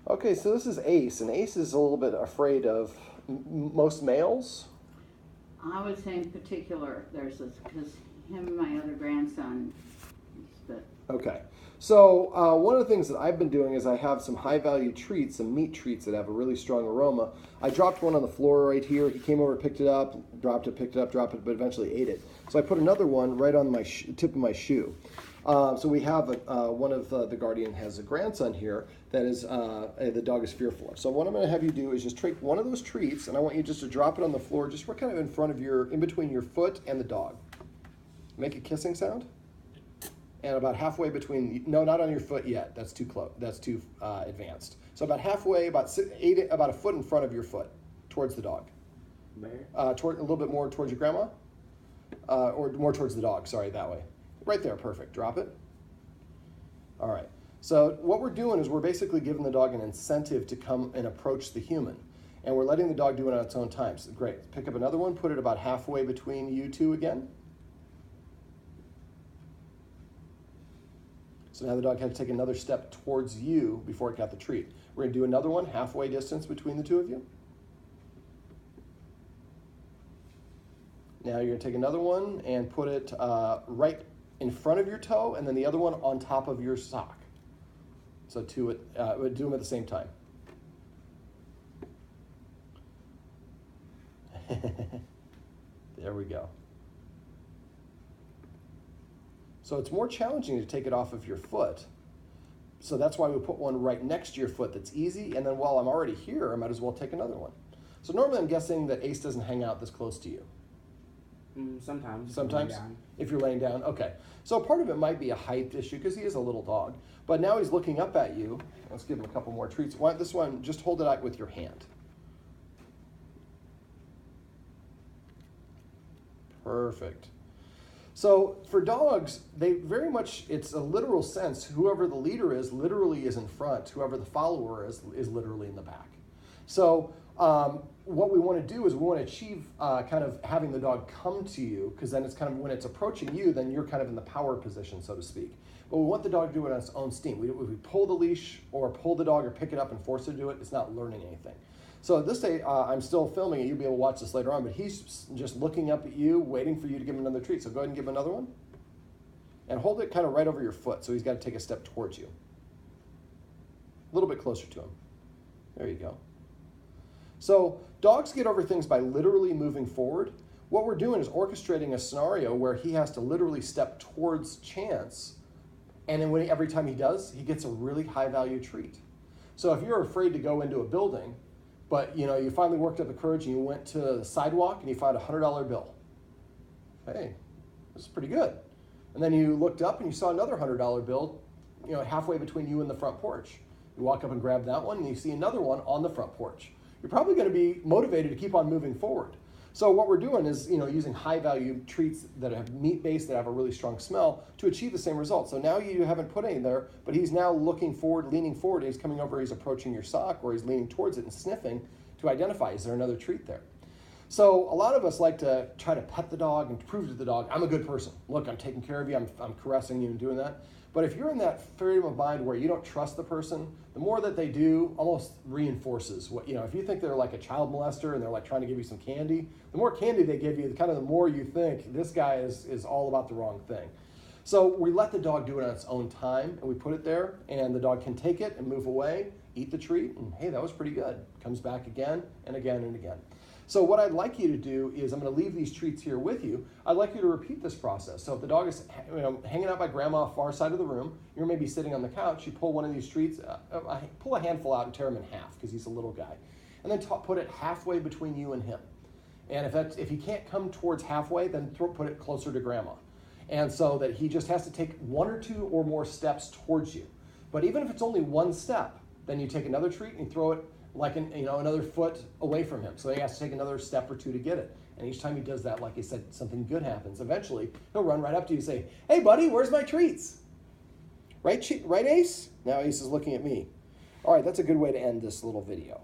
Okay, so this is Ace, and Ace is a little bit afraid of most males. I would say in particular, there's this, because him and my other grandson, but Okay, so one of the things that I've been doing is I have some high-value treats, some meat treats that have a really strong aroma. I dropped one on the floor right here. He came over, picked it up, dropped it, picked it up, dropped it, but eventually ate it. So I put another one right on my tip of my shoe. So we have one of the guardian has a grandson here that is the dog is fearful of. So what I'm going to have you do is just take one of those treats, and I want you just to drop it on the floor, just kind of in front of in between your foot and the dog. Make a kissing sound. And about halfway between, no, not on your foot yet. That's too close. That's too advanced. So about halfway, about a foot in front of your foot, towards the dog. A little bit more towards your grandma, or more towards the dog. Sorry, that way. Right there, perfect. Drop it. All right. So what we're doing is we're basically giving the dog an incentive to come and approach the human, and we're letting the dog do it on its own time. So great. Pick up another one. Put it about halfway between you two again. So now the dog had to take another step towards you before it got the treat. We're going to do another one, halfway distance between the two of you. Now you're going to take another one and put it right in front of your toe, and then the other one on top of your sock. So do them at the same time. There we go. So it's more challenging to take it off of your foot. So that's why we put one right next to your foot that's easy. And then while I'm already here, I might as well take another one. So normally I'm guessing that Ace doesn't hang out this close to you. Sometimes. Sometimes? If you're laying down? Okay. So part of it might be a height issue because he is a little dog. But now he's looking up at you. Let's give him a couple more treats. This one, just hold it out with your hand. Perfect. So for dogs, they very much, it's a literal sense. Whoever the leader is literally is in front. Whoever the follower is literally in the back. So what we want to do is we want to achieve kind of having the dog come to you, because then it's kind of when it's approaching you, then you're kind of in the power position, so to speak. But we want the dog to do it on its own steam. If we pull the leash or pull the dog or pick it up and force it to do it, it's not learning anything. So this day, I'm still filming it. You'll be able to watch this later on, but he's just looking up at you, waiting for you to give him another treat. So go ahead and give him another one. And hold it kind of right over your foot, so he's got to take a step towards you. A little bit closer to him. There you go. So dogs get over things by literally moving forward. What we're doing is orchestrating a scenario where he has to literally step towards Chance, and then every time he does, he gets a really high-value treat. So if you're afraid to go into a building, but you finally worked up the courage and you went to the sidewalk and you found a $100 bill. Hey, this is pretty good. And then you looked up and you saw another $100 bill, halfway between you and the front porch. You walk up and grab that one and you see another one on the front porch. You're probably going to be motivated to keep on moving forward. So what we're doing is, using high-value treats that have meat-based, that have a really strong smell to achieve the same result. So now you haven't put any there, but he's now looking forward, leaning forward, and he's coming over, he's approaching your sock, or he's leaning towards it and sniffing to identify, is there another treat there? So a lot of us like to try to pet the dog and prove to the dog, I'm a good person. Look, I'm taking care of you, I'm caressing you and doing that. But if you're in that frame of mind where you don't trust the person, the more that they do almost reinforces what, if you think they're like a child molester and they're like trying to give you some candy, the more candy they give you, the more you think this guy is all about the wrong thing. So we let the dog do it on its own time, and we put it there, and the dog can take it and move away, eat the treat, and hey, that was pretty good. Comes back again and again and again. So what I'd like you to do is, I'm going to leave these treats here with you. I'd like you to repeat this process. So if the dog is hanging out by grandma, far side of the room, you're maybe sitting on the couch, you pull one of these treats, pull a handful out and tear him in half because he's a little guy. And then put it halfway between you and him. And if he can't come towards halfway, then put it closer to grandma. And so that he just has to take one or two or more steps towards you. But even if it's only one step, then you take another treat and you throw it like another foot away from him. So he has to take another step or two to get it. And each time he does that, like I said, something good happens. Eventually, he'll run right up to you and say, hey, buddy, where's my treats? Right, Ace? Now Ace is looking at me. All right, that's a good way to end this little video.